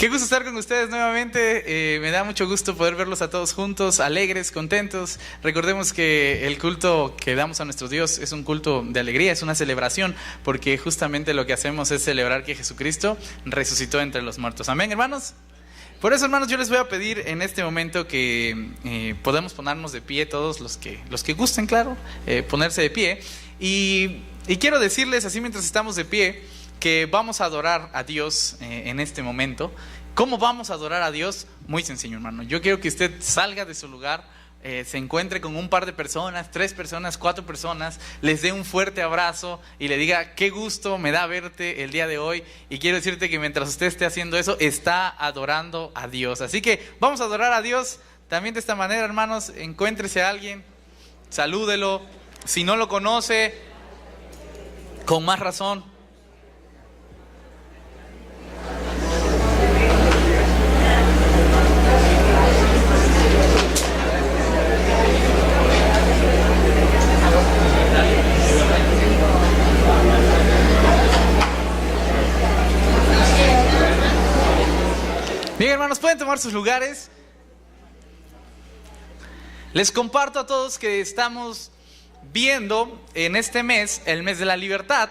Qué gusto estar con ustedes nuevamente. Me da mucho gusto poder verlos a todos juntos, alegres, contentos. Recordemos que el culto que damos a nuestro Dios es un culto de alegría, es una celebración, porque justamente lo que hacemos es celebrar que Jesucristo resucitó entre los muertos. Amén, hermanos. Por eso, hermanos, yo les voy a pedir en este momento que podamos ponernos de pie, todos los que gusten, claro, ponerse de pie. Y quiero decirles, así mientras estamos de pie, que vamos a adorar a Dios en este momento. ¿Cómo vamos a adorar a Dios? Muy sencillo, hermano. Yo quiero que usted salga de su lugar, se encuentre con un par de personas, 3 personas, 4 personas, les dé un fuerte abrazo y le diga: qué gusto me da verte el día de hoy. Y quiero decirte que mientras usted esté haciendo eso, está adorando a Dios. Así que vamos a adorar a Dios también de esta manera, hermanos. Encuéntrese a alguien, salúdelo. Si no lo conoce, con más razón. Bien, hermanos, pueden tomar sus lugares. Les comparto a todos que estamos viendo en este mes, el mes de la libertad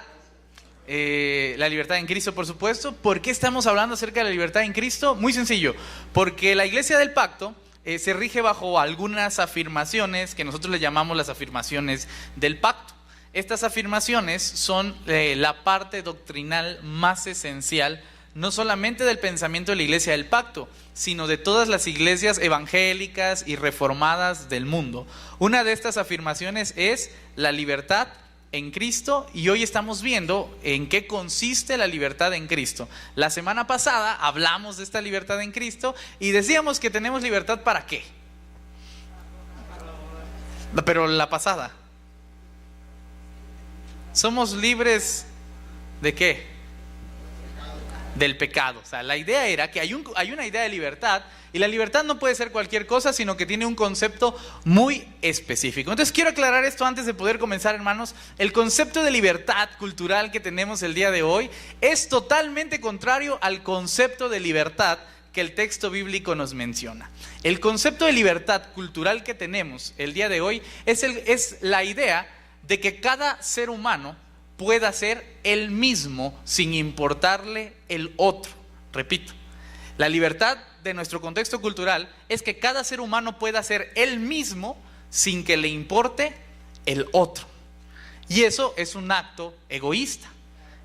en Cristo, por supuesto. ¿Por qué estamos hablando acerca de la libertad en Cristo? Muy sencillo, porque la Iglesia del Pacto se rige bajo algunas afirmaciones que nosotros le llamamos las afirmaciones del Pacto. Estas afirmaciones son la parte doctrinal más esencial, no solamente del pensamiento de la Iglesia del Pacto, sino de todas las iglesias evangélicas y reformadas del mundo. Una de estas afirmaciones es la libertad en Cristo, y hoy estamos viendo en qué consiste la libertad en Cristo. La semana pasada hablamos de esta libertad en Cristo y decíamos que tenemos libertad ¿para qué? Pero la pasada, somos libres ¿de qué? Del pecado. O sea, la idea era que hay una idea de libertad, y la libertad no puede ser cualquier cosa, sino que tiene un concepto muy específico. Entonces quiero aclarar esto antes de poder comenzar, hermanos. El concepto de libertad cultural que tenemos el día de hoy es totalmente contrario al concepto de libertad que el texto bíblico nos menciona. El concepto de libertad cultural que tenemos el día de hoy es la idea de que cada ser humano pueda ser él mismo sin importarle el otro. Repito, la libertad de nuestro contexto cultural es que cada ser humano pueda ser él mismo sin que le importe el otro. Y eso es un acto egoísta.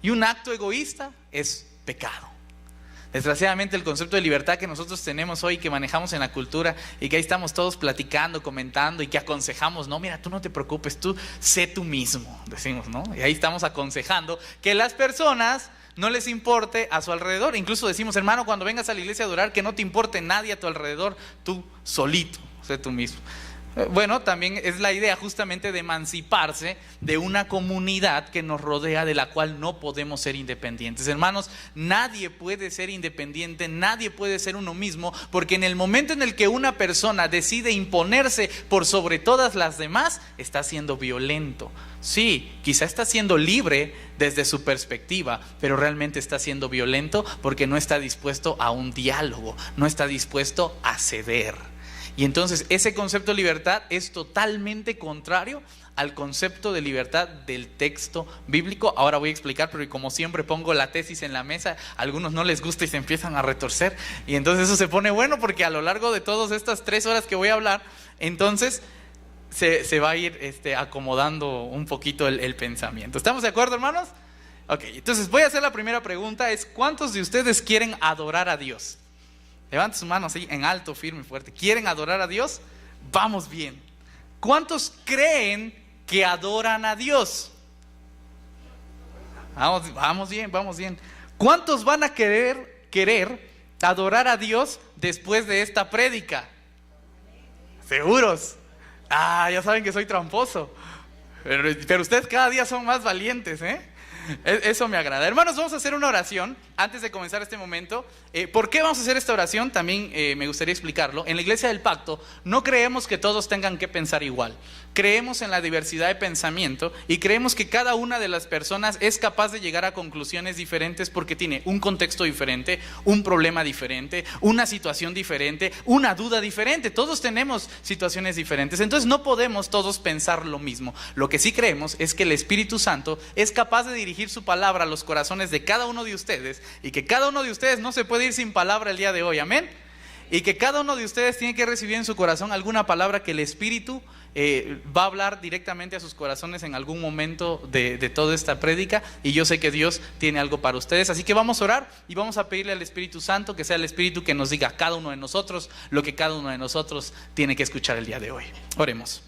Y un acto egoísta es pecado. Desgraciadamente, el concepto de libertad que nosotros tenemos hoy, que manejamos en la cultura, y que ahí estamos todos platicando, comentando, y que aconsejamos: no, mira, tú no te preocupes, tú sé tú mismo, decimos, ¿no? Y ahí estamos aconsejando que las personas no les importe a su alrededor. Incluso decimos: hermano, cuando vengas a la iglesia a adorar, que no te importe nadie a tu alrededor, tú solito, sé tú mismo. Bueno, también es la idea justamente de emanciparse de una comunidad que nos rodea, de la cual no podemos ser independientes. Hermanos, nadie puede ser independiente, nadie puede ser uno mismo, porque en el momento en el que una persona decide imponerse por sobre todas las demás, está siendo violento. Sí, quizá está siendo libre desde su perspectiva, pero realmente está siendo violento porque no está dispuesto a un diálogo, no está dispuesto a ceder. Y entonces ese concepto de libertad es totalmente contrario al concepto de libertad del texto bíblico. Ahora voy a explicar, pero como siempre pongo la tesis en la mesa, a algunos no les gusta y se empiezan a retorcer, y entonces eso se pone bueno, porque a lo largo de todas estas 3 horas que voy a hablar, entonces se va a ir acomodando un poquito el pensamiento. ¿Estamos de acuerdo, hermanos? Ok, entonces voy a hacer la primera pregunta, es: ¿cuántos de ustedes quieren adorar a Dios? Levante su mano así, en alto, firme, fuerte. ¿Quieren adorar a Dios? Vamos bien. ¿Cuántos creen que adoran a Dios? Vamos bien, vamos bien. ¿Cuántos van a querer adorar a Dios después de esta prédica? ¿Seguros? Ya saben que soy tramposo. Pero ustedes cada día son más valientes, ¿eh? Eso me agrada. Hermanos, vamos a hacer una oración antes de comenzar este momento. ¿Por qué vamos a hacer esta oración? También me gustaría explicarlo. En la Iglesia del Pacto no creemos que todos tengan que pensar igual. Creemos en la diversidad de pensamiento y creemos que cada una de las personas es capaz de llegar a conclusiones diferentes porque tiene un contexto diferente, un problema diferente, una situación diferente, una duda diferente. Todos tenemos situaciones diferentes. Entonces no podemos todos pensar lo mismo. Lo que sí creemos es que el Espíritu Santo es capaz de dirigir su palabra a los corazones de cada uno de ustedes y que cada uno de ustedes no se puede ir sin palabra el día de hoy. Amén. Y que cada uno de ustedes tiene que recibir en su corazón alguna palabra que el Espíritu va a hablar directamente a sus corazones en algún momento de toda esta prédica, y yo sé que Dios tiene algo para ustedes. Así que vamos a orar y vamos a pedirle al Espíritu Santo que sea el Espíritu que nos diga a cada uno de nosotros lo que cada uno de nosotros tiene que escuchar el día de hoy. Oremos.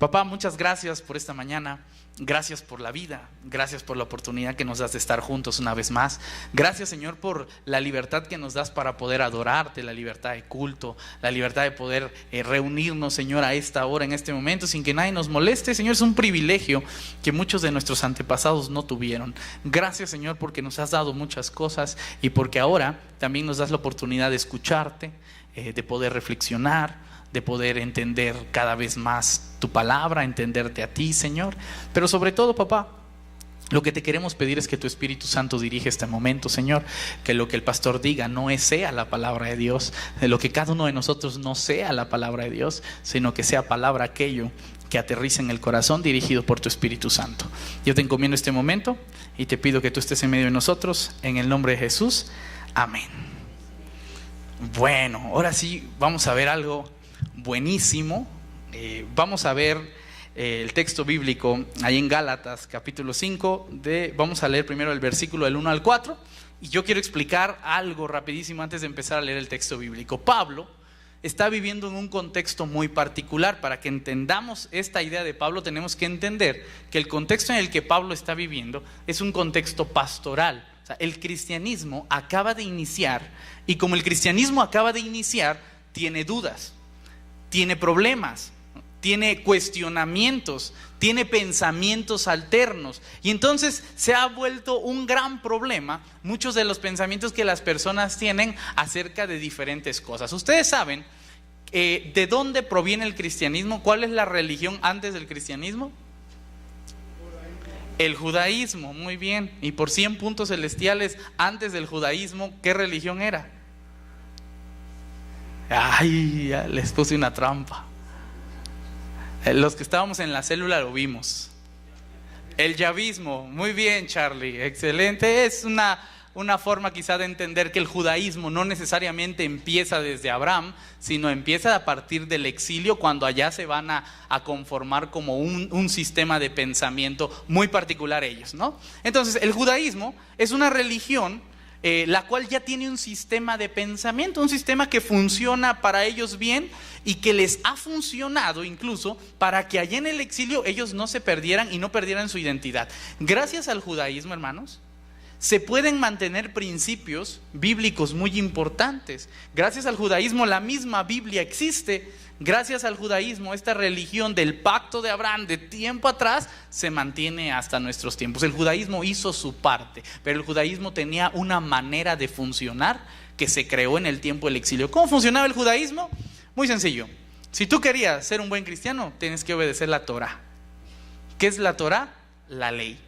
Papá, muchas gracias por esta mañana. Gracias por la vida, gracias por la oportunidad que nos das de estar juntos una vez más. Gracias, Señor, por la libertad que nos das para poder adorarte, la libertad de culto, la libertad de poder reunirnos, Señor, a esta hora, en este momento, sin que nadie nos moleste. Señor, es un privilegio que muchos de nuestros antepasados no tuvieron. Gracias, Señor, porque nos has dado muchas cosas y porque ahora también nos das la oportunidad de escucharte, de poder reflexionar, de poder entender cada vez más tu palabra, entenderte a ti, Señor. Pero sobre todo, papá, lo que te queremos pedir es que tu Espíritu Santo dirija este momento, Señor. Que lo que el pastor diga no sea la palabra de Dios, de lo que cada uno de nosotros no sea la palabra de Dios, sino que sea palabra aquello que aterriza en el corazón, dirigido por tu Espíritu Santo. Yo te encomiendo este momento y te pido que tú estés en medio de nosotros, en el nombre de Jesús. Amén. Bueno, ahora sí vamos a ver algo buenísimo. Vamos a ver el texto bíblico ahí en Gálatas capítulo 5 vamos a leer primero el versículo del 1 al 4, y yo quiero explicar algo rapidísimo antes de empezar a leer el texto bíblico. Pablo está viviendo en un contexto muy particular. Para que entendamos esta idea de Pablo, tenemos que entender que el contexto en el que Pablo está viviendo es un contexto pastoral. O sea, el cristianismo acaba de iniciar, y como el cristianismo acaba de iniciar, tiene dudas, tiene problemas, tiene cuestionamientos, tiene pensamientos alternos, y entonces se ha vuelto un gran problema muchos de los pensamientos que las personas tienen acerca de diferentes cosas. Ustedes saben de dónde proviene el cristianismo. ¿Cuál es la religión antes del cristianismo? El judaísmo. Muy bien. Y por 100 puntos celestiales, antes del judaísmo, ¿qué religión era? Ay, ya les puse una trampa. Los que estábamos en la célula lo vimos. El yavismo. Muy bien, Charlie, excelente. Es una forma quizá de entender que el judaísmo no necesariamente empieza desde Abraham, sino empieza a partir del exilio, cuando allá se van a conformar como un sistema de pensamiento muy particular ellos, ¿no? Entonces el judaísmo es una religión la cual ya tiene un sistema de pensamiento, un sistema que funciona para ellos bien y que les ha funcionado incluso para que allá en el exilio ellos no se perdieran y no perdieran su identidad. Gracias al judaísmo, hermanos, se pueden mantener principios bíblicos muy importantes. Gracias al judaísmo la misma Biblia existe. Gracias al judaísmo, esta religión del pacto de Abraham de tiempo atrás se mantiene hasta nuestros tiempos. El judaísmo hizo su parte, pero el judaísmo tenía una manera de funcionar que se creó en el tiempo del exilio. ¿Cómo funcionaba el judaísmo? Muy sencillo. Si tú querías ser un buen cristiano, tienes que obedecer la Torá. ¿Qué es la Torá? La ley.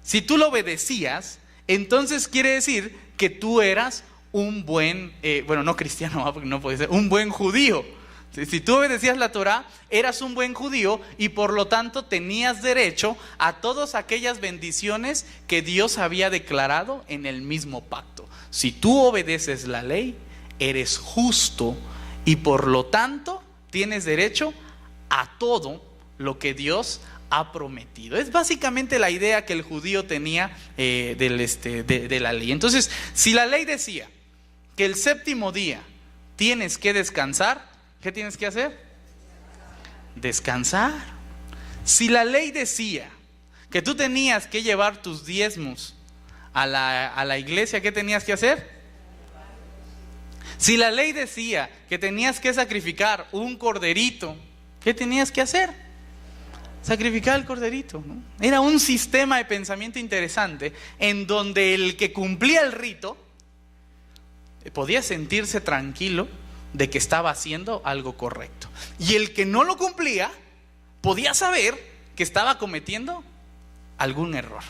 Si tú lo obedecías, entonces quiere decir que tú eras un buen, no cristiano, porque no puede ser, un buen judío. Si tú obedecías la Torá, eras un buen judío y por lo tanto tenías derecho a todas aquellas bendiciones que Dios había declarado en el mismo pacto. Si tú obedeces la ley, eres justo y por lo tanto tienes derecho a todo lo que Dios ha prometido. Es básicamente la idea que el judío tenía de la ley. Entonces, si la ley decía que el séptimo día tienes que descansar, ¿qué tienes que hacer? Descansar. Si la ley decía que tú tenías que llevar tus diezmos a la iglesia, ¿qué tenías que hacer? Si la ley decía que tenías que sacrificar un corderito, ¿qué tenías que hacer? sacrificar el corderito, ¿no? Era un sistema de pensamiento interesante en donde el que cumplía el rito podía sentirse tranquilo de que estaba haciendo algo correcto, y el que no lo cumplía podía saber que estaba cometiendo algún error,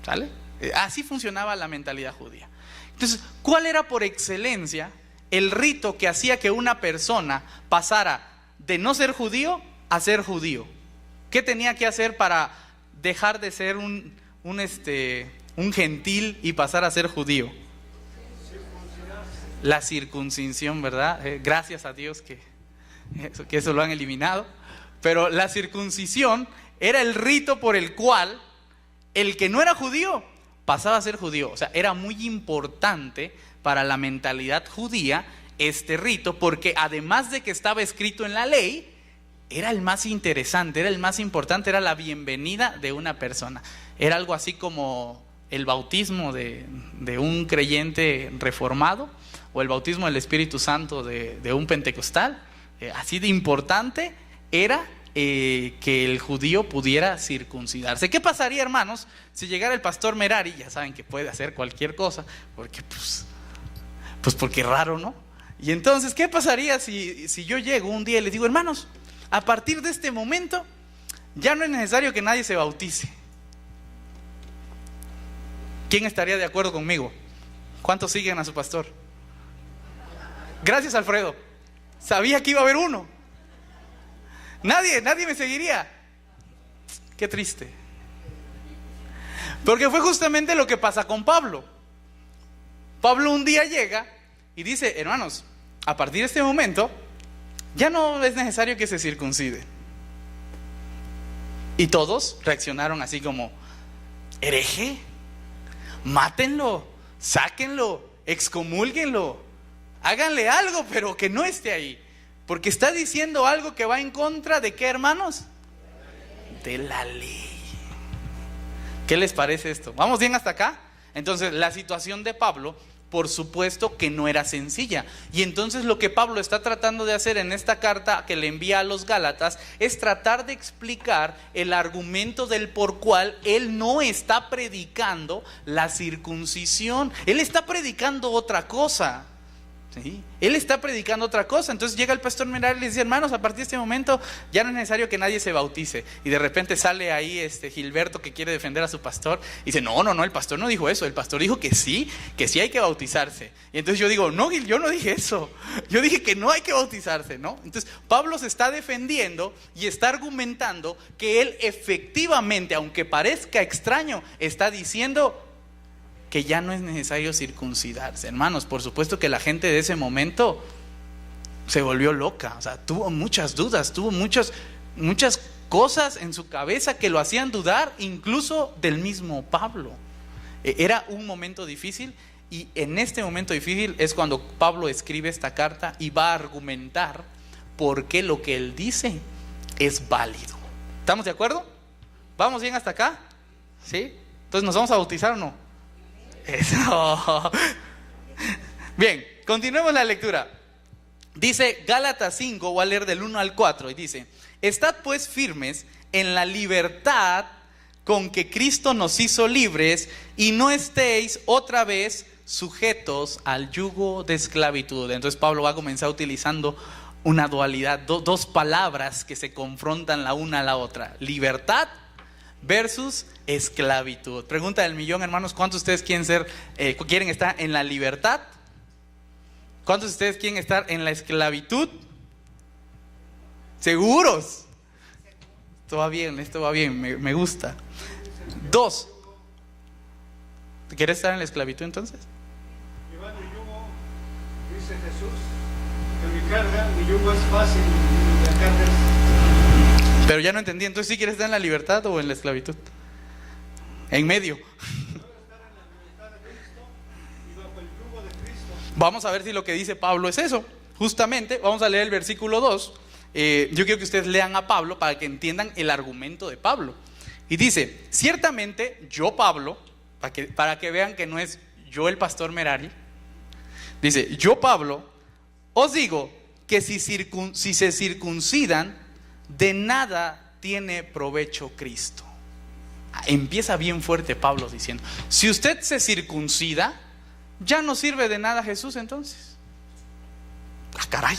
¿sale? Así funcionaba la mentalidad judía. Entonces, ¿cuál era por excelencia el rito que hacía que una persona pasara de no ser judío a ser judío? ¿Qué tenía que hacer para dejar de ser un gentil y pasar a ser judío? La circuncisión, ¿verdad? Gracias a Dios que eso lo han eliminado. Pero la circuncisión era el rito por el cual el que no era judío pasaba a ser judío. O sea, era muy importante para la mentalidad judía este rito, porque además de que estaba escrito en la ley, era el más interesante, era el más importante, era la bienvenida de una persona. Era algo así como el bautismo de un creyente reformado, o el bautismo del Espíritu Santo de un pentecostal. Así de importante era que el judío pudiera circuncidarse. ¿Qué pasaría, hermanos, si llegara el pastor Merari? Ya saben que puede hacer cualquier cosa, porque pues porque raro, ¿no? Y entonces, ¿qué pasaría si yo llego un día y les digo: hermanos, a partir de este momento ya no es necesario que nadie se bautice? ¿Quién estaría de acuerdo conmigo? ¿Cuántos siguen a su pastor? Gracias, Alfredo. Sabía que iba a haber uno. Nadie me seguiría. Qué triste. Porque fue justamente lo que pasa con Pablo. Pablo un día llega y dice: hermanos, a partir de este momento ya no es necesario que se circuncide. Y todos reaccionaron así como: hereje, mátenlo, sáquenlo, excomúlguenlo, háganle algo, pero que no esté ahí, porque está diciendo algo que va en contra de ¿qué, hermanos? De la ley. ¿Qué les parece esto? ¿Vamos bien hasta acá? Entonces, la situación de Pablo, por supuesto que no era sencilla. Y entonces lo que Pablo está tratando de hacer en esta carta que le envía a los Gálatas es tratar de explicar el argumento del por cual él no está predicando la circuncisión. Él está predicando otra cosa. ¿Sí? Él está predicando otra cosa. Entonces llega el pastor Merari y le dice: hermanos, a partir de este momento ya no es necesario que nadie se bautice. Y de repente sale ahí Gilberto, que quiere defender a su pastor, y dice: no, el pastor no dijo eso. El pastor dijo que sí hay que bautizarse. Y entonces yo digo: no, Gil, yo no dije eso. Yo dije que no hay que bautizarse, ¿no? Entonces Pablo se está defendiendo y está argumentando que él efectivamente, aunque parezca extraño, está diciendo que ya no es necesario circuncidarse. Hermanos, por supuesto que la gente de ese momento se volvió loca. O sea, tuvo muchas dudas, tuvo muchas cosas en su cabeza que lo hacían dudar incluso del mismo Pablo. Era un momento difícil, y en este momento difícil es cuando Pablo escribe esta carta y va a argumentar por qué lo que él dice es válido. ¿Estamos de acuerdo? ¿Vamos bien hasta acá? ¿Sí? Entonces, ¿nos vamos a bautizar o no? Eso. Bien, continuemos la lectura. Dice Gálatas 5, voy a leer del 1 al 4, y dice: estad pues firmes en la libertad con que Cristo nos hizo libres, y no estéis otra vez sujetos al yugo de esclavitud. Entonces Pablo va a comenzar utilizando una dualidad, dos palabras que se confrontan la una a la otra: libertad versus esclavitud. Pregunta del millón, hermanos: ¿cuántos de ustedes quieren estar en la libertad? ¿Cuántos de ustedes quieren estar en la esclavitud? ¿Seguros? Esto va bien, me gusta. 2. ¿Quieres estar en la esclavitud entonces? Llevando el yugo, dice Jesús, que mi yugo es fácil y la carga es... Pero ya no entendí, entonces ¿sí quieres estar en la libertad o en la esclavitud? En medio. Vamos a ver si lo que dice Pablo es eso. Justamente, vamos a leer el versículo 2. Yo quiero que ustedes lean a Pablo para que entiendan el argumento de Pablo. Y dice: ciertamente yo, Pablo, para que vean que no es yo el pastor Merari, dice: yo, Pablo, os digo que si se circuncidan, de nada tiene provecho Cristo. Empieza bien fuerte Pablo diciendo, si usted se circuncida, ya no sirve de nada Jesús entonces. Caray,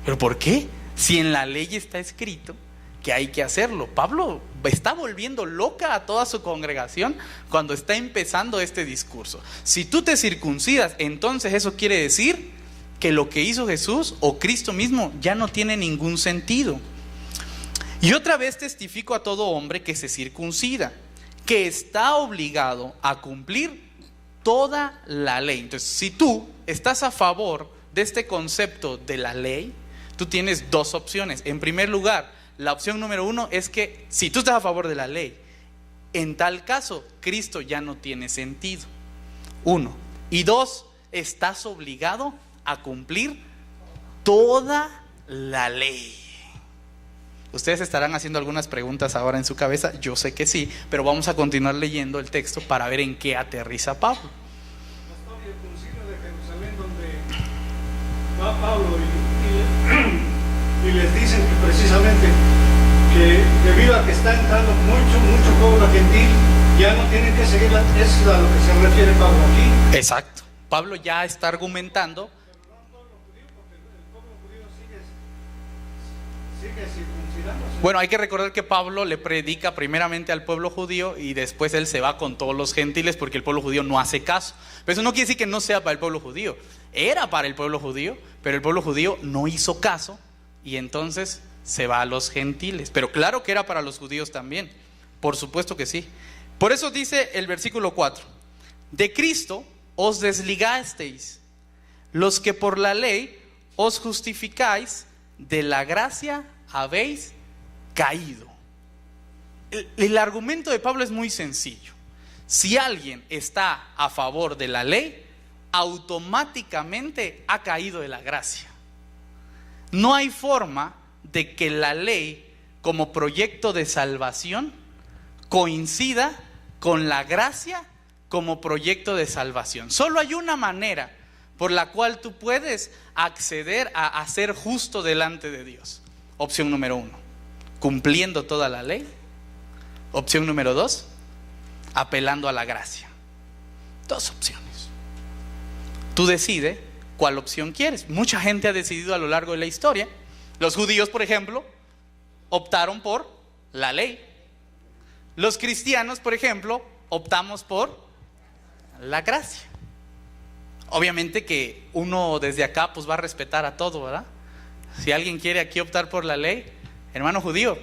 ¿pero por qué? Si en la ley está escrito que hay que hacerlo. Pablo está volviendo loca a toda su congregación cuando está empezando este discurso. Si tú te circuncidas, entonces eso quiere decir que lo que hizo Jesús o Cristo mismo ya no tiene ningún sentido. Y otra vez testifico a todo hombre que se circuncida, que está obligado a cumplir toda la ley. Entonces, si tú estás a favor de este concepto de la ley, tú tienes dos opciones. En primer lugar, la opción número 1 es que si tú estás a favor de la ley, en tal caso, Cristo ya no tiene sentido. 1. Y 2, estás obligado a cumplir toda la ley. Ustedes estarán haciendo algunas preguntas ahora en su cabeza, yo sé que sí, pero vamos a continuar leyendo el texto para ver en qué aterriza Pablo. Pastor, y el concilio de Jerusalén, donde va Pablo y les dicen que precisamente que debido a que está entrando mucho pueblo gentil, ya no tienen que seguirla. Eso es a lo que se refiere Pablo aquí. Exacto. Pablo ya está argumentando. Pero no todo lo judío, porque el pueblo judío sigue circuncidándose. Bueno, hay que recordar que Pablo le predica primeramente al pueblo judío y después él se va con todos los gentiles porque el pueblo judío no hace caso. Pero eso no quiere decir que no sea para el pueblo judío. Era para el pueblo judío, pero el pueblo judío no hizo caso y entonces se va a los gentiles. Pero claro que era para los judíos también. Por supuesto que sí. Por eso dice el versículo 4: de Cristo os desligasteis, los que por la ley os justificáis, de la gracia habéis caído. El argumento de Pablo es muy sencillo. Si alguien está a favor de la ley, automáticamente ha caído de la gracia. No hay forma de que la ley como proyecto de salvación coincida con la gracia como proyecto de salvación. Solo hay una manera por la cual tú puedes acceder a ser justo delante de Dios. Opción número 1, cumpliendo toda la ley. Opción número 2, apelando a la gracia. Dos opciones. Tú decides cuál opción quieres. Mucha gente ha decidido a lo largo de la historia. Los judíos, por ejemplo, optaron por la ley. Los cristianos, por ejemplo, optamos por la gracia. Obviamente que uno desde acá pues va a respetar a todo, ¿verdad? Si alguien quiere aquí optar por la ley, hermano judío,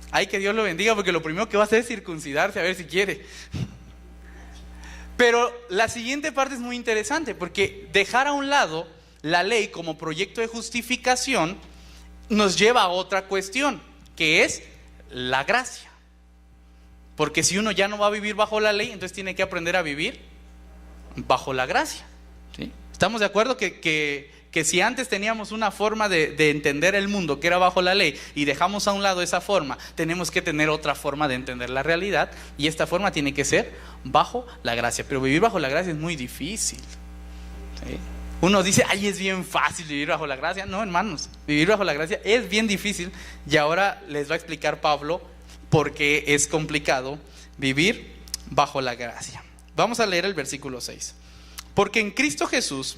ay, que Dios lo bendiga, porque lo primero que va a hacer es circuncidarse a ver si quiere. Pero la siguiente parte es muy interesante, porque dejar a un lado la ley como proyecto de justificación nos lleva a otra cuestión, que es la gracia. Porque si uno ya no va a vivir bajo la ley, entonces tiene que aprender a vivir bajo la gracia. ¿Sí? ¿Estamos de acuerdo que si antes teníamos una forma de entender el mundo que era bajo la ley y dejamos a un lado esa forma, tenemos que tener otra forma de entender la realidad, y esta forma tiene que ser bajo la gracia? Pero vivir bajo la gracia es muy difícil. ¿Sí? Uno dice, ay, es bien fácil vivir bajo la gracia. No, hermanos, vivir bajo la gracia es bien difícil, y ahora les va a explicar Pablo por qué es complicado vivir bajo la gracia. Vamos a leer el versículo 6. Porque en Cristo Jesús,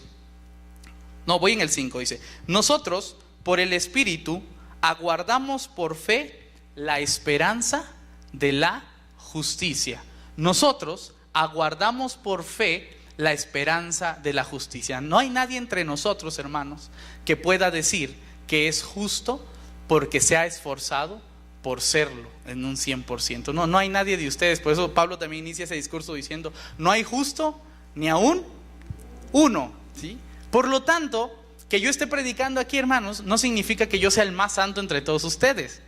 no, voy en el 5, dice: nosotros por el Espíritu aguardamos por fe la esperanza de la justicia. Nosotros aguardamos por fe la esperanza de la justicia. No hay nadie entre nosotros, hermanos, que pueda decir que es justo porque se ha esforzado por serlo en un 100%. No hay nadie de ustedes. Por eso Pablo también inicia ese discurso diciendo: no hay justo ni aún uno, ¿sí? Por lo tanto, que yo esté predicando aquí, hermanos, no significa que yo sea el más santo entre todos ustedes.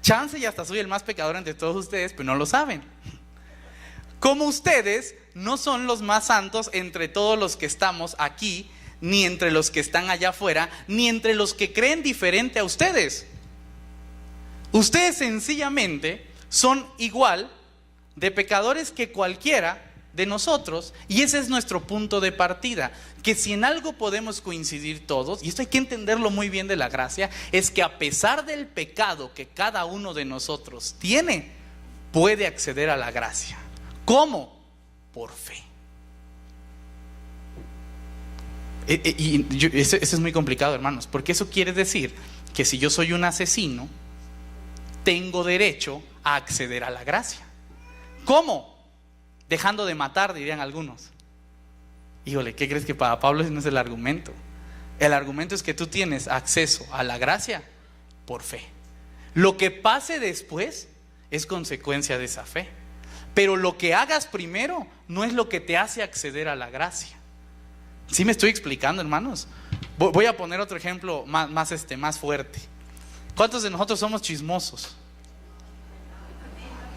Chance y hasta soy el más pecador entre todos ustedes, pero no lo saben. Como ustedes no son los más santos entre todos los que estamos aquí, ni entre los que están allá afuera, ni entre los que creen diferente a ustedes. Ustedes sencillamente son igual de pecadores que cualquiera de nosotros, y ese es nuestro punto de partida, que si en algo podemos coincidir todos, y esto hay que entenderlo muy bien de la gracia, es que a pesar del pecado que cada uno de nosotros tiene, puede acceder a la gracia. ¿Cómo? Por fe. Eso es muy complicado, hermanos, porque eso quiere decir que si yo soy un asesino, tengo derecho a acceder a la gracia. ¿Cómo? Dejando de matar, dirían algunos. Híjole, ¿qué crees? Que para Pablo ese no es el argumento. El argumento es que tú tienes acceso a la gracia por fe. Lo que pase después es consecuencia de esa fe. Pero lo que hagas primero no es lo que te hace acceder a la gracia. ¿Sí me estoy explicando, hermanos? Voy a poner otro ejemplo más fuerte. ¿Cuántos de nosotros somos chismosos?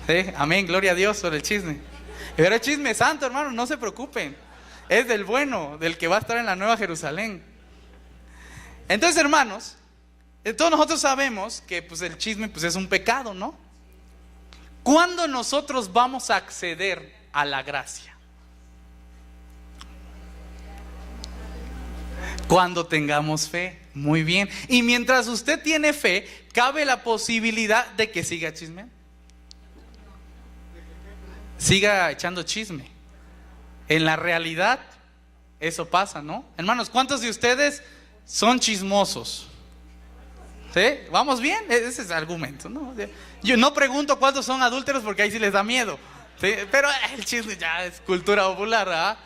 ¿Sí? Amén, gloria a Dios por el chisme. Pero es chisme santo, hermano, no se preocupen. Es del bueno, del que va a estar en la Nueva Jerusalén. Entonces, hermanos, todos nosotros sabemos que pues, el chisme pues, es un pecado, ¿no? ¿Cuándo nosotros vamos a acceder a la gracia? Cuando tengamos fe. Muy bien. Y mientras usted tiene fe, cabe la posibilidad de que siga chisme. Siga echando chisme. En la realidad, eso pasa, ¿no? Hermanos, ¿cuántos de ustedes son chismosos? ¿Sí? ¿Vamos bien? Ese es el argumento, ¿no? Yo no pregunto cuántos son adúlteros porque ahí sí les da miedo. ¿Sí? Pero el chisme ya es cultura popular, ¿verdad?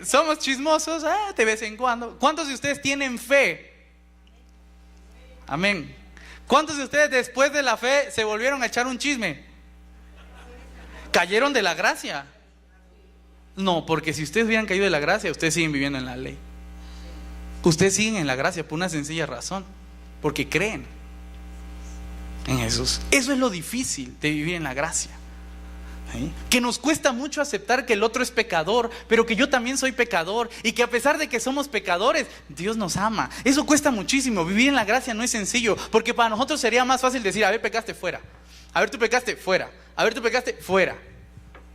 Somos chismosos de vez en cuando. ¿Cuántos de ustedes tienen fe? Amén. ¿Cuántos de ustedes después de la fe se volvieron a echar un chisme? ¿Cayeron de la gracia? No, porque si ustedes hubieran caído de la gracia, ustedes siguen viviendo en la ley. Ustedes siguen en la gracia por una sencilla razón, porque creen en Jesús. Eso es lo difícil de vivir en la gracia. ¿Sí? Que nos cuesta mucho aceptar que el otro es pecador, pero que yo también soy pecador, y que a pesar de que somos pecadores, Dios nos ama. Eso cuesta muchísimo. Vivir en la gracia no es sencillo, porque para nosotros sería más fácil decir: a ver, pecaste, fuera. A ver, tú pecaste, fuera. A ver, tú pecaste, fuera.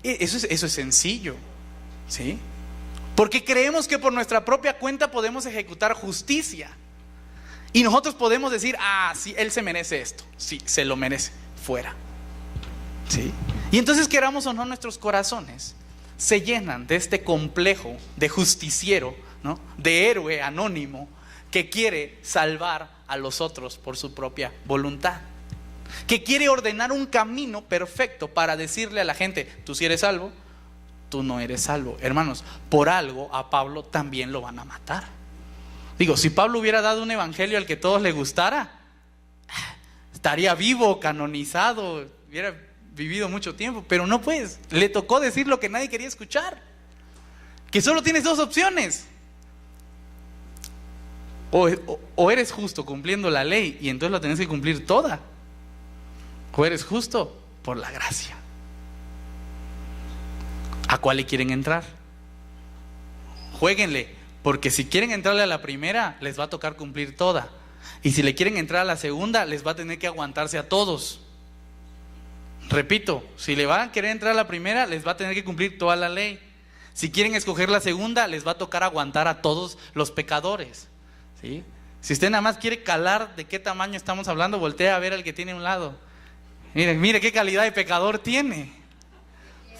Eso es sencillo, ¿sí? Porque creemos que por nuestra propia cuenta podemos ejecutar justicia, y nosotros podemos decir: sí, él se merece esto. Sí, se lo merece, fuera. ¿Sí? Y entonces, queramos o no, nuestros corazones se llenan de este complejo de justiciero, ¿no? De héroe anónimo que quiere salvar a los otros por su propia voluntad, que quiere ordenar un camino perfecto para decirle a la gente: tú sí eres salvo, tú no eres salvo. Hermanos, por algo a Pablo también lo van a matar. Digo, si Pablo hubiera dado un evangelio al que todos le gustara, estaría vivo, canonizado, hubiera vivido mucho tiempo. Pero no, pues, le tocó decir lo que nadie quería escuchar, que solo tienes dos opciones: o eres justo cumpliendo la ley, y entonces la tenés que cumplir toda, o eres justo por la gracia. ¿A cuál le quieren entrar? Juéguenle, porque si quieren entrarle a la primera, les va a tocar cumplir toda, y si le quieren entrar a la segunda, les va a tener que aguantarse a todos. Repito, si le van a querer entrar a la primera, les va a tener que cumplir toda la ley. Si quieren escoger la segunda, les va a tocar aguantar a todos los pecadores, ¿sí? Si usted nada más quiere calar de qué tamaño estamos hablando, voltea a ver al que tiene a un lado. Mire qué calidad de pecador tiene.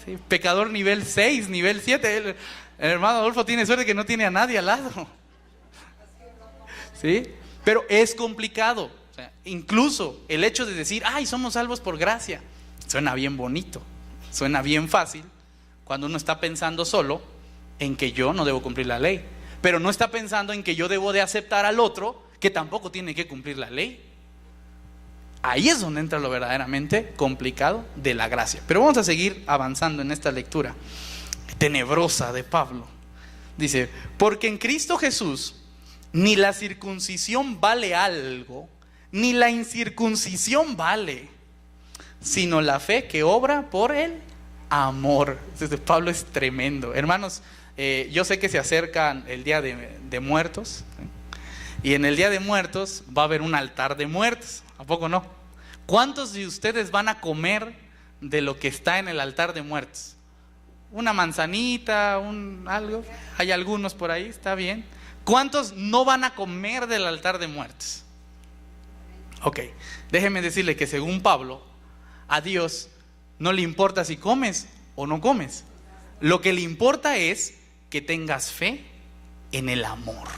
¿Sí? Pecador nivel 6, nivel 7. El hermano Adolfo tiene suerte que no tiene a nadie al lado. ¿Sí? Pero es complicado. O sea, incluso el hecho de decir: somos salvos por gracia, suena bien bonito, suena bien fácil, cuando uno está pensando solo en que yo no debo cumplir la ley, pero no está pensando en que yo debo de aceptar al otro que tampoco tiene que cumplir la ley. Ahí es donde entra lo verdaderamente complicado de la gracia. Pero vamos a seguir avanzando en esta lectura tenebrosa de Pablo. Dice: porque en Cristo Jesús ni la circuncisión vale algo, ni la incircuncisión vale, sino la fe que obra por el amor. Entonces, Pablo es tremendo. Hermanos, yo sé que se acerca el día de muertos, y en el día de muertos va a haber un altar de muertos. ¿A poco no? ¿Cuántos de ustedes van a comer de lo que está en el altar de muertos? una manzanita, algo. Hay algunos por ahí, está bien. ¿Cuántos no van a comer del altar de muertos? Ok, déjeme decirle que según Pablo, a Dios no le importa si comes o no comes. Lo que le importa es que tengas fe en el amor.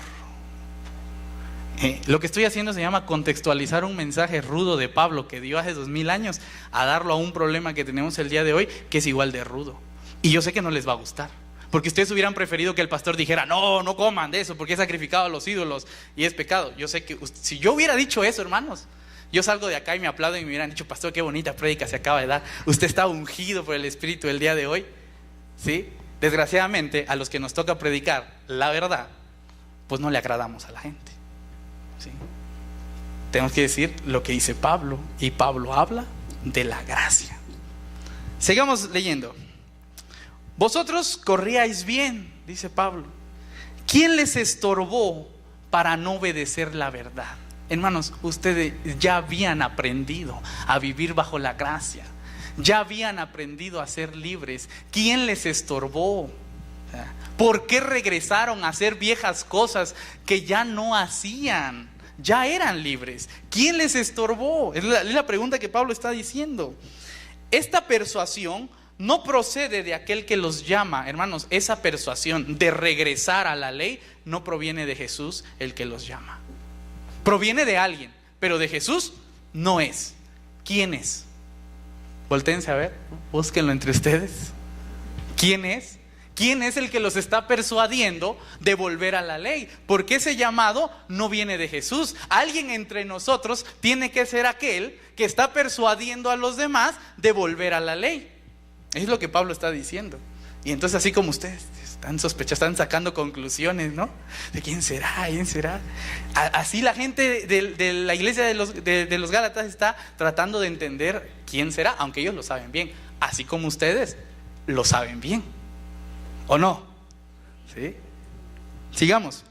Lo que estoy haciendo se llama contextualizar un mensaje rudo de Pablo que dio hace 2000 años a darlo a un problema que tenemos el día de hoy, que es igual de rudo. Y yo sé que no les va a gustar, porque ustedes hubieran preferido que el pastor dijera: no, no coman de eso porque he sacrificado a los ídolos y es pecado. Yo sé que si yo hubiera dicho eso, hermanos, yo salgo de acá y me aplauden y me hubieran dicho: pastor, qué bonita prédica se acaba de dar, usted está ungido por el Espíritu el día de hoy. ¿Sí? Desgraciadamente, a los que nos toca predicar la verdad, pues no le agradamos a la gente. ¿Sí? Tenemos que decir lo que dice Pablo, y Pablo habla de la gracia. Sigamos leyendo. Vosotros corríais bien, dice Pablo. ¿Quién les estorbó para no obedecer la verdad? Hermanos, ustedes ya habían aprendido a vivir bajo la gracia, ya habían aprendido a ser libres. ¿Quién les estorbó? ¿Por qué regresaron a hacer viejas cosas que ya no hacían? Ya eran libres. ¿Quién les estorbó? Es la pregunta que Pablo está diciendo. Esta persuasión no procede de aquel que los llama. Hermanos, esa persuasión de regresar a la ley no proviene de Jesús, el que los llama. Proviene de alguien, pero de Jesús no es. ¿Quién es? Voltéense a ver, búsquenlo entre ustedes. ¿Quién es? ¿Quién es el que los está persuadiendo de volver a la ley? Porque ese llamado no viene de Jesús. Alguien entre nosotros tiene que ser aquel que está persuadiendo a los demás de volver a la ley. Es lo que Pablo está diciendo. Y entonces, así como ustedes están sospechando, están sacando conclusiones, ¿no? ¿De quién será? ¿Quién será? Así la gente de la iglesia de los Gálatas está tratando de entender quién será, aunque ellos lo saben bien, así como ustedes lo saben bien. ¿O no? ¿Sí? Sigamos.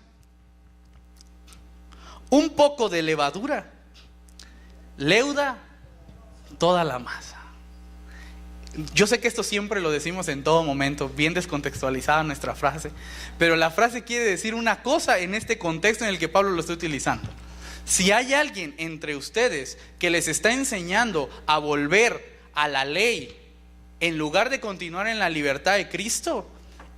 Un poco de levadura leuda toda la masa. Yo sé que esto siempre lo decimos en todo momento, bien descontextualizada nuestra frase, pero la frase quiere decir una cosa en este contexto en el que Pablo lo está utilizando. Si hay alguien entre ustedes que les está enseñando a volver a la ley en lugar de continuar en la libertad de Cristo,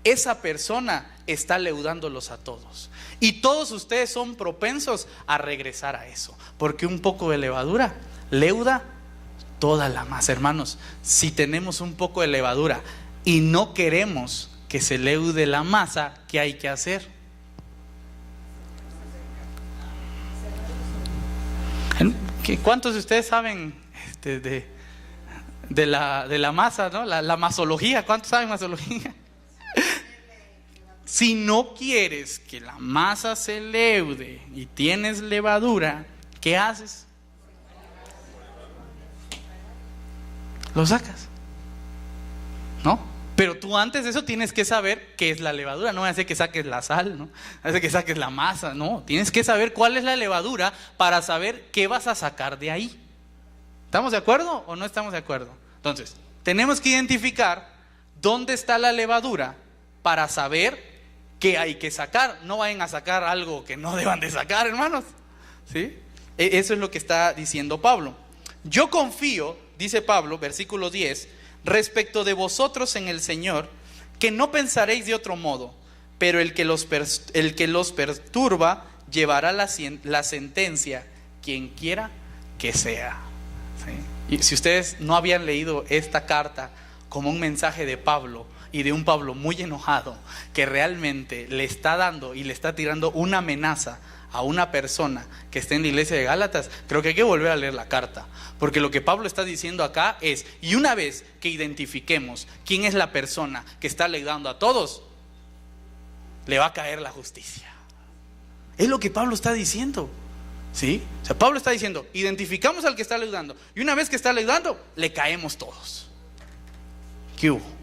esa persona está leudándolos a todos. Y todos ustedes son propensos a regresar a eso, porque un poco de levadura leuda toda la masa. Hermanos, si tenemos un poco de levadura y no queremos que se leude la masa, ¿qué hay que hacer? ¿Cuántos de ustedes saben de la masa, ¿no? La masología? ¿Cuántos saben masología? Si no quieres que la masa se leude y tienes levadura, ¿qué haces? Lo sacas, ¿no? Pero tú antes de eso tienes que saber qué es la levadura. No hace que saques la sal, ¿no? Hace que saques la masa, no. Tienes que saber cuál es la levadura para saber qué vas a sacar de ahí. ¿Estamos de acuerdo o no estamos de acuerdo? Entonces, tenemos que identificar dónde está la levadura para saber qué hay que sacar. No vayan a sacar algo que no deban de sacar, hermanos. ¿Sí? Eso es lo que está diciendo Pablo. Yo confío, dice Pablo, versículo 10, respecto de vosotros en el Señor, que no pensaréis de otro modo, pero el que los perturba llevará la sentencia, quien quiera que sea. ¿Sí? Y si ustedes no habían leído esta carta como un mensaje de Pablo, y de un Pablo muy enojado, que realmente le está dando y le está tirando una amenaza a una persona que está en la iglesia de Gálatas, creo que hay que volver a leer la carta, porque lo que Pablo está diciendo acá es: y una vez que identifiquemos quién es la persona que está leudando a todos, le va a caer la justicia. Es lo que Pablo está diciendo, ¿sí? O sea, Pablo está diciendo: identificamos al que está leudando, y una vez que está leudando, le caemos todos. ¿Qué hubo?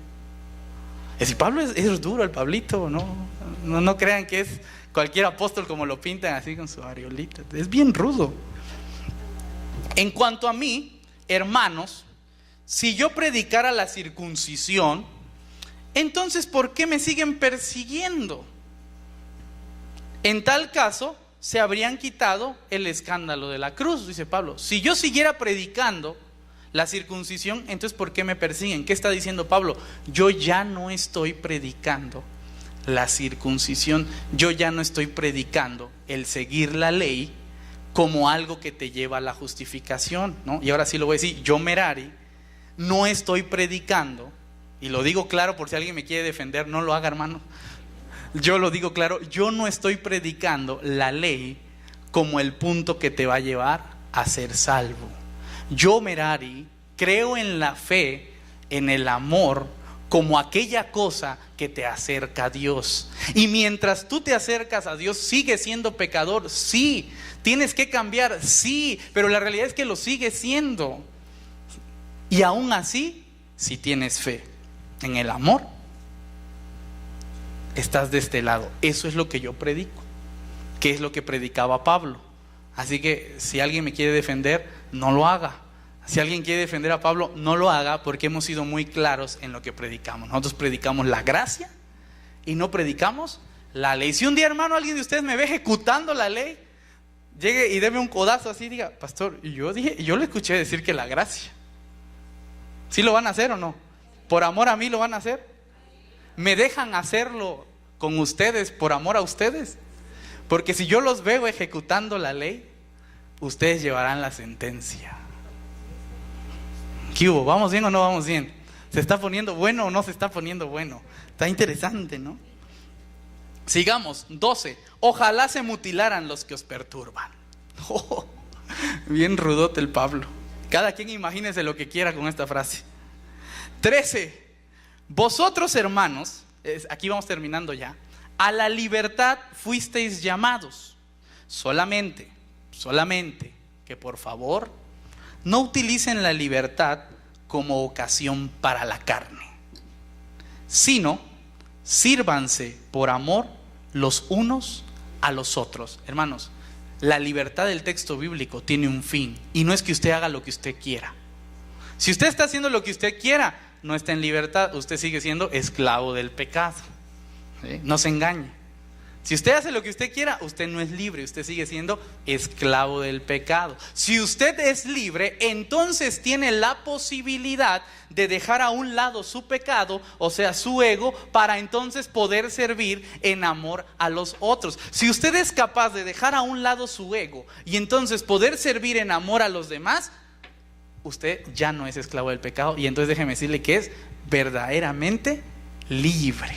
Es decir, Pablo es duro, el Pablito, no crean que es cualquier apóstol como lo pintan así con su aureolita. Es bien rudo. En cuanto a mí, hermanos, si yo predicara la circuncisión, entonces ¿por qué me siguen persiguiendo? En tal caso, se habrían quitado el escándalo de la cruz, dice Pablo. Si yo siguiera predicando la circuncisión, entonces ¿por qué me persiguen? ¿Qué está diciendo Pablo? Yo ya no estoy predicando la circuncisión, yo ya no estoy predicando el seguir la ley como algo que te lleva a la justificación, ¿no? Y ahora sí lo voy a decir, yo Merari no estoy predicando, y lo digo claro por si alguien me quiere defender, no lo haga, hermano. Yo lo digo claro, yo no estoy predicando la ley como el punto que te va a llevar a ser salvo. Yo, Merari, creo en la fe, en el amor, como aquella cosa que te acerca a Dios. Y mientras tú te acercas a Dios, sigues siendo pecador, sí. Tienes que cambiar, sí, pero la realidad es que lo sigues siendo. Y aún así, si tienes fe en el amor, estás de este lado. Eso es lo que yo predico, que es lo que predicaba Pablo. Así que si alguien me quiere defender, no lo haga. Si alguien quiere defender a Pablo, no lo haga, porque hemos sido muy claros en lo que predicamos. Nosotros predicamos la gracia y no predicamos la ley. Si un día, hermano, alguien de ustedes me ve ejecutando la ley, llegue y deme un codazo así, diga, pastor, y yo le escuché decir que la gracia. ¿Sí lo van a hacer o no? ¿Por amor a mí lo van a hacer? ¿Me dejan hacerlo con ustedes por amor a ustedes? Porque si yo los veo ejecutando la ley, ustedes llevarán la sentencia. ¿Qué hubo? ¿Vamos bien o no vamos bien? ¿Se está poniendo bueno o no se está poniendo bueno? Está interesante, ¿no? Sigamos, 12. Ojalá se mutilaran los que os perturban. Oh, bien rudote el Pablo. Cada quien imagínese lo que quiera con esta frase. 13. Vosotros, hermanos, aquí vamos terminando ya, a la libertad fuisteis llamados. Solamente que por favor no utilicen la libertad como ocasión para la carne, sino sírvanse por amor los unos a los otros. Hermanos, la libertad del texto bíblico tiene un fin, y no es que usted haga lo que usted quiera. Si usted está haciendo lo que usted quiera, no está en libertad, usted sigue siendo esclavo del pecado. ¿Sí? No se engañe. Si usted hace lo que usted quiera, usted no es libre, usted sigue siendo esclavo del pecado. Si usted es libre, entonces tiene la posibilidad de dejar a un lado su pecado, o sea, su ego, para entonces poder servir en amor a los otros. Si usted es capaz de dejar a un lado su ego y entonces poder servir en amor a los demás, usted ya no es esclavo del pecado, y entonces déjeme decirle que es verdaderamente libre.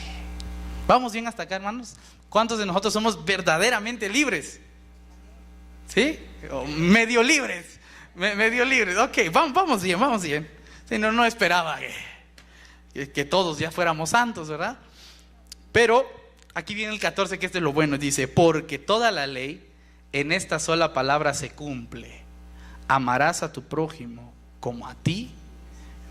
¿Vamos bien hasta acá, hermanos? ¿Cuántos de nosotros somos verdaderamente libres? ¿Sí? O medio libres. Medio libres. Ok, vamos bien. Sí, no esperaba que todos ya fuéramos santos, ¿verdad? Pero aquí viene el 14, que este es lo bueno. Dice, porque toda la ley en esta sola palabra se cumple: amarás a tu prójimo como a ti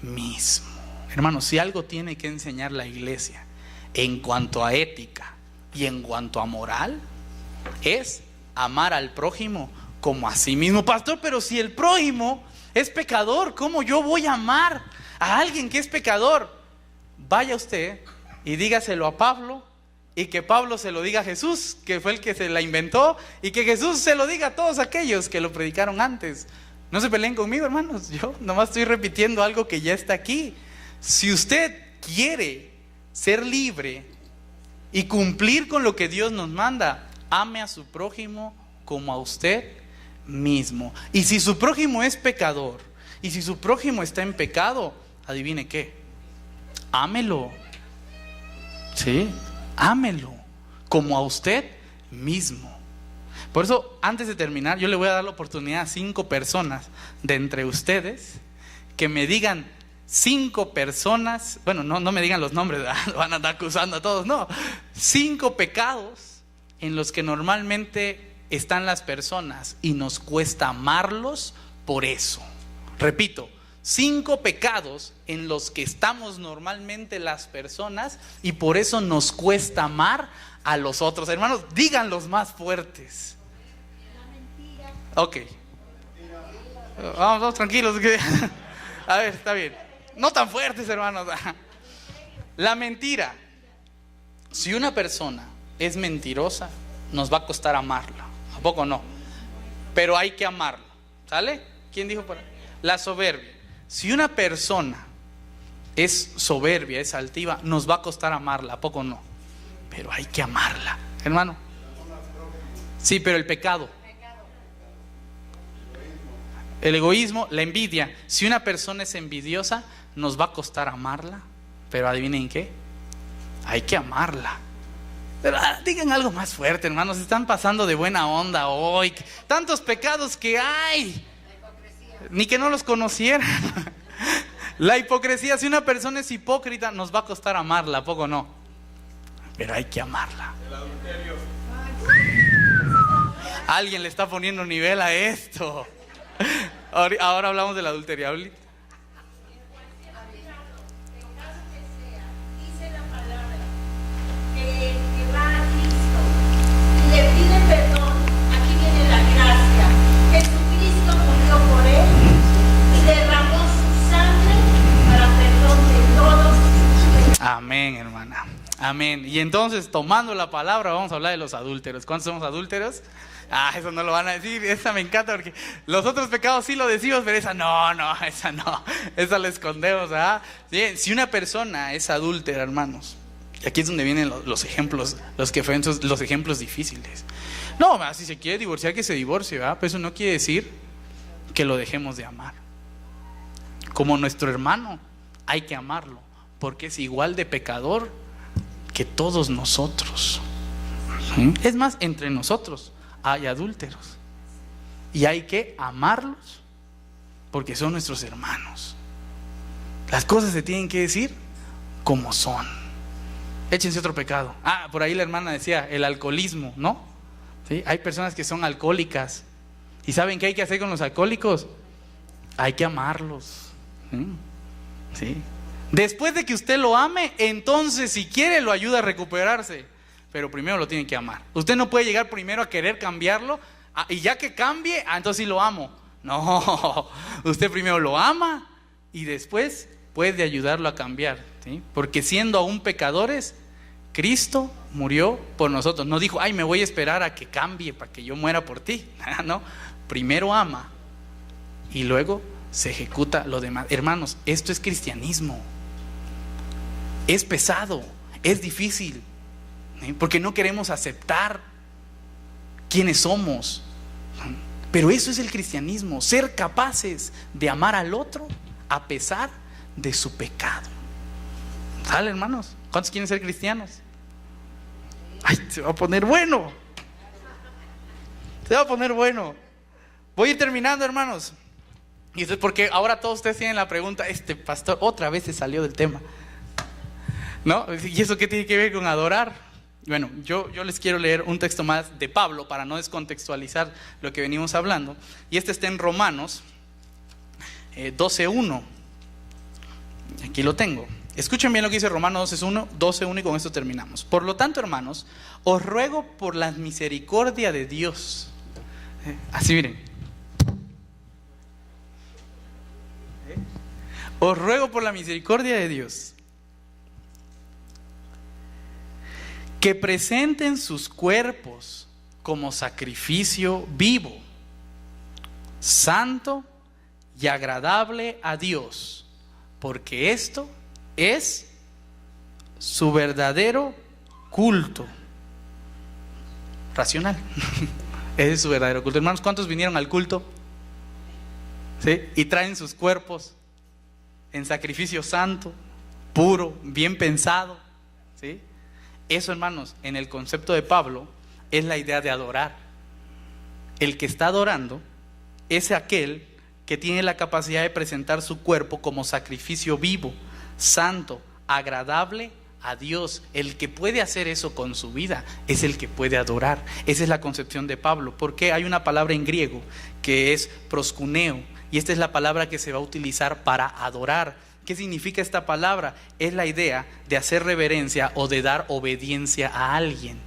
mismo. Hermanos, si algo tiene que enseñar la iglesia en cuanto a ética y en cuanto a moral, es amar al prójimo como a sí mismo. Pastor, pero si el prójimo es pecador, ¿cómo yo voy a amar a alguien que es pecador? Vaya usted y dígaselo a Pablo, y que Pablo se lo diga a Jesús, que fue el que se la inventó, y que Jesús se lo diga a todos aquellos que lo predicaron antes. No se peleen conmigo, hermanos, yo nomás estoy repitiendo algo que ya está aquí. Si usted quiere ser libre y cumplir con lo que Dios nos manda, ame a su prójimo como a usted mismo. Y si su prójimo es pecador, y si su prójimo está en pecado, adivine qué, ámelo. Sí, ámelo como a usted mismo. Por eso, antes de terminar, yo le voy a dar la oportunidad a 5 personas de entre ustedes que me digan 5 personas, bueno, no me digan los nombres, ¿verdad? Van a andar acusando a todos, no. 5 pecados en los que normalmente están las personas y nos cuesta amarlos por eso. Repito, 5 pecados en los que estamos normalmente las personas y por eso nos cuesta amar a los otros. Hermanos, digan los más fuertes. Ok. Vamos tranquilos. A ver, está bien. No tan fuertes, hermanos. la mentira. Si una persona es mentirosa, nos va a costar amarla. ¿A poco no? Pero hay que amarla. ¿Sale? ¿Quién dijo por ahí? La soberbia. Si una persona es soberbia, es altiva, nos va a costar amarla. ¿A poco no? Pero hay que amarla, hermano. Sí, pero el pecado, el egoísmo, la envidia. Si una persona es envidiosa, nos va a costar amarla. Pero adivinen qué, hay que amarla. Pero digan algo más fuerte, hermanos. Se están pasando de buena onda hoy. Tantos pecados que hay, ni que no los conocieran. La hipocresía. Si una persona es hipócrita, nos va a costar amarla, ¿a poco no? Pero hay que amarla. El adulterio. Alguien le está poniendo nivel a esto. Ahora hablamos del adulterio. Dice la palabra que va a Cristo y le pide perdón. Aquí viene la gracia. Jesucristo murió por él y derramó su sangre para perdón de todos. Amén, hermana. Amén. Y entonces, tomando la palabra, vamos a hablar de los adúlteros. ¿Cuántos somos adúlteros? Eso no lo van a decir. Esa me encanta porque los otros pecados sí lo decimos, pero esa no. Esa la escondemos, ¿verdad? Bien, si una persona es adúltera, hermanos, y aquí es donde vienen los ejemplos, los ejemplos difíciles. No, si se quiere divorciar, que se divorcie, ¿verdad? Pero eso no quiere decir que lo dejemos de amar. Como nuestro hermano, hay que amarlo, porque es igual de pecador que todos nosotros. ¿Sí? Es más, entre nosotros hay adúlteros y hay que amarlos porque son nuestros hermanos. Las cosas se tienen que decir como son. Échense otro pecado. Por ahí la hermana decía el alcoholismo, ¿no? ¿Sí? Hay personas que son alcohólicas y ¿saben qué hay que hacer con los alcohólicos? Hay que amarlos. ¿Sí? Después de que usted lo ame, entonces si quiere lo ayuda a recuperarse. Pero primero lo tiene que amar. Usted no puede llegar primero a querer cambiarlo y ya que cambie, entonces sí lo amo. No, usted primero lo ama y después puede ayudarlo a cambiar, ¿sí? Porque siendo aún pecadores, Cristo murió por nosotros. No dijo, me voy a esperar a que cambie para que yo muera por ti. No, primero ama y luego se ejecuta lo demás. Hermanos, esto es cristianismo. Es pesado, es difícil, porque no queremos aceptar quiénes somos. Pero eso es el cristianismo, ser capaces de amar al otro a pesar de su pecado. ¿Sale, hermanos? ¿Cuántos quieren ser cristianos? Se va a poner bueno. Se va a poner bueno. Voy a ir terminando, hermanos. Y eso es porque ahora todos ustedes tienen la pregunta, pastor otra vez se salió del tema, ¿no? ¿Y eso qué tiene que ver con adorar? Bueno, yo les quiero leer un texto más de Pablo para no descontextualizar lo que venimos hablando. Y está en Romanos 12:1. Aquí lo tengo. Escuchen bien lo que dice Romanos 12:1 y con esto terminamos. Por lo tanto, hermanos, os ruego por la misericordia de Dios. Así miren. Os ruego por la misericordia de Dios que presenten sus cuerpos como sacrificio vivo, santo y agradable a Dios, porque esto es su verdadero culto racional. Ese es su verdadero culto. Hermanos, ¿cuántos vinieron al culto? ¿Sí? Y traen sus cuerpos en sacrificio santo, puro, bien pensado, ¿sí? Eso, hermanos, en el concepto de Pablo es la idea de adorar. El que está adorando es aquel que tiene la capacidad de presentar su cuerpo como sacrificio vivo, santo, agradable a Dios. El que puede hacer eso con su vida es el que puede adorar. Esa es la concepción de Pablo, porque hay una palabra en griego que es proskuneo, y esta es la palabra que se va a utilizar para adorar. ¿Qué significa esta palabra? Es la idea de hacer reverencia o de dar obediencia a alguien.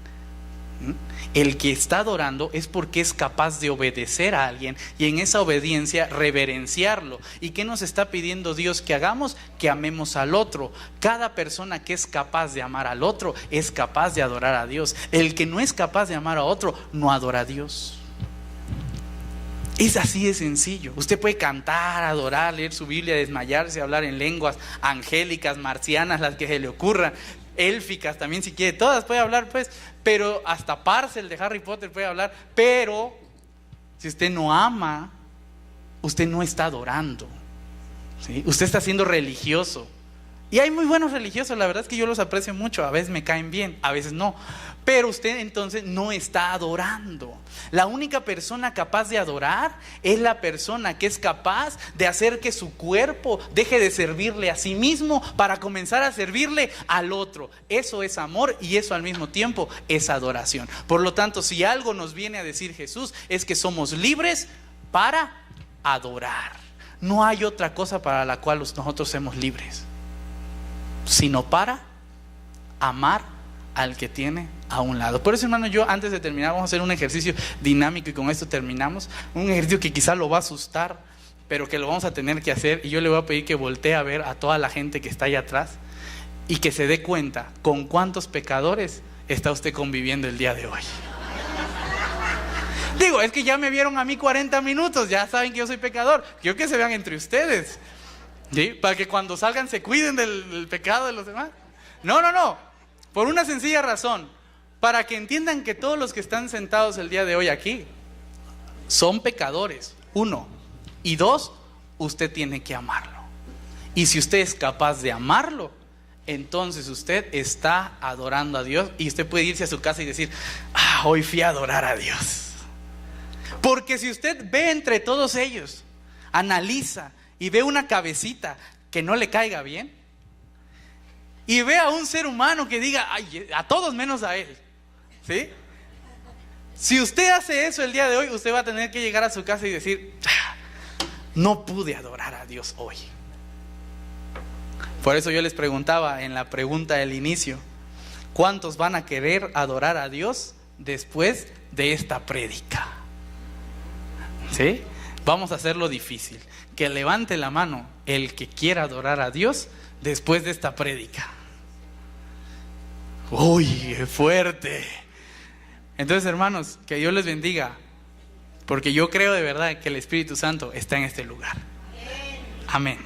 El que está adorando es porque es capaz de obedecer a alguien y en esa obediencia reverenciarlo. ¿Y qué nos está pidiendo Dios que hagamos? Que amemos al otro. Cada persona que es capaz de amar al otro es capaz de adorar a Dios. El que no es capaz de amar a otro no adora a Dios. Es así de sencillo. Usted puede cantar, adorar, leer su Biblia, desmayarse, hablar en lenguas angélicas, marcianas, las que se le ocurran, élficas también si quiere, todas puede hablar pues, pero hasta Parcel de Harry Potter puede hablar, pero si usted no ama, usted no está adorando, ¿sí? Usted está siendo religioso. Y hay muy buenos religiosos, la verdad es que yo los aprecio mucho, a veces me caen bien, a veces no. Pero usted entonces no está adorando. La única persona capaz de adorar es la persona que es capaz de hacer que su cuerpo deje de servirle a sí mismo para comenzar a servirle al otro. Eso es amor y eso al mismo tiempo es adoración. Por lo tanto, si algo nos viene a decir Jesús es que somos libres para adorar. No hay otra cosa para la cual nosotros somos libres, sino para amar al que tiene a un lado. Por eso, hermano, yo antes de terminar vamos a hacer un ejercicio dinámico y con esto terminamos. Un ejercicio que quizá lo va a asustar, pero que lo vamos a tener que hacer. Y yo le voy a pedir que voltee a ver a toda la gente que está allá atrás y que se dé cuenta con cuántos pecadores está usted conviviendo el día de hoy. Digo, es que ya me vieron a mí 40 minutos, ya saben que yo soy pecador. Quiero que se vean entre ustedes, ¿sí? Para que cuando salgan se cuiden del pecado de los demás. No. Por una sencilla razón. Para que entiendan que todos los que están sentados el día de hoy aquí son pecadores, 1. Y 2, usted tiene que amarlo. Y si usted es capaz de amarlo, entonces usted está adorando a Dios. Y usted puede irse a su casa y decir: hoy fui a adorar a Dios. Porque si usted ve entre todos ellos, analiza y ve una cabecita que no le caiga bien, y ve a un ser humano que diga: ay, a todos menos a él, ¿sí? Si usted hace eso el día de hoy, usted va a tener que llegar a su casa y decir: no pude adorar a Dios hoy. Por eso yo les preguntaba en la pregunta del inicio: ¿cuántos van a querer adorar a Dios después de esta prédica? ¿Sí? Vamos a hacerlo difícil. Que levante la mano el que quiera adorar a Dios después de esta prédica. Uy, qué fuerte. Entonces, hermanos, que Dios les bendiga, porque yo creo de verdad que el Espíritu Santo está en este lugar. Amén.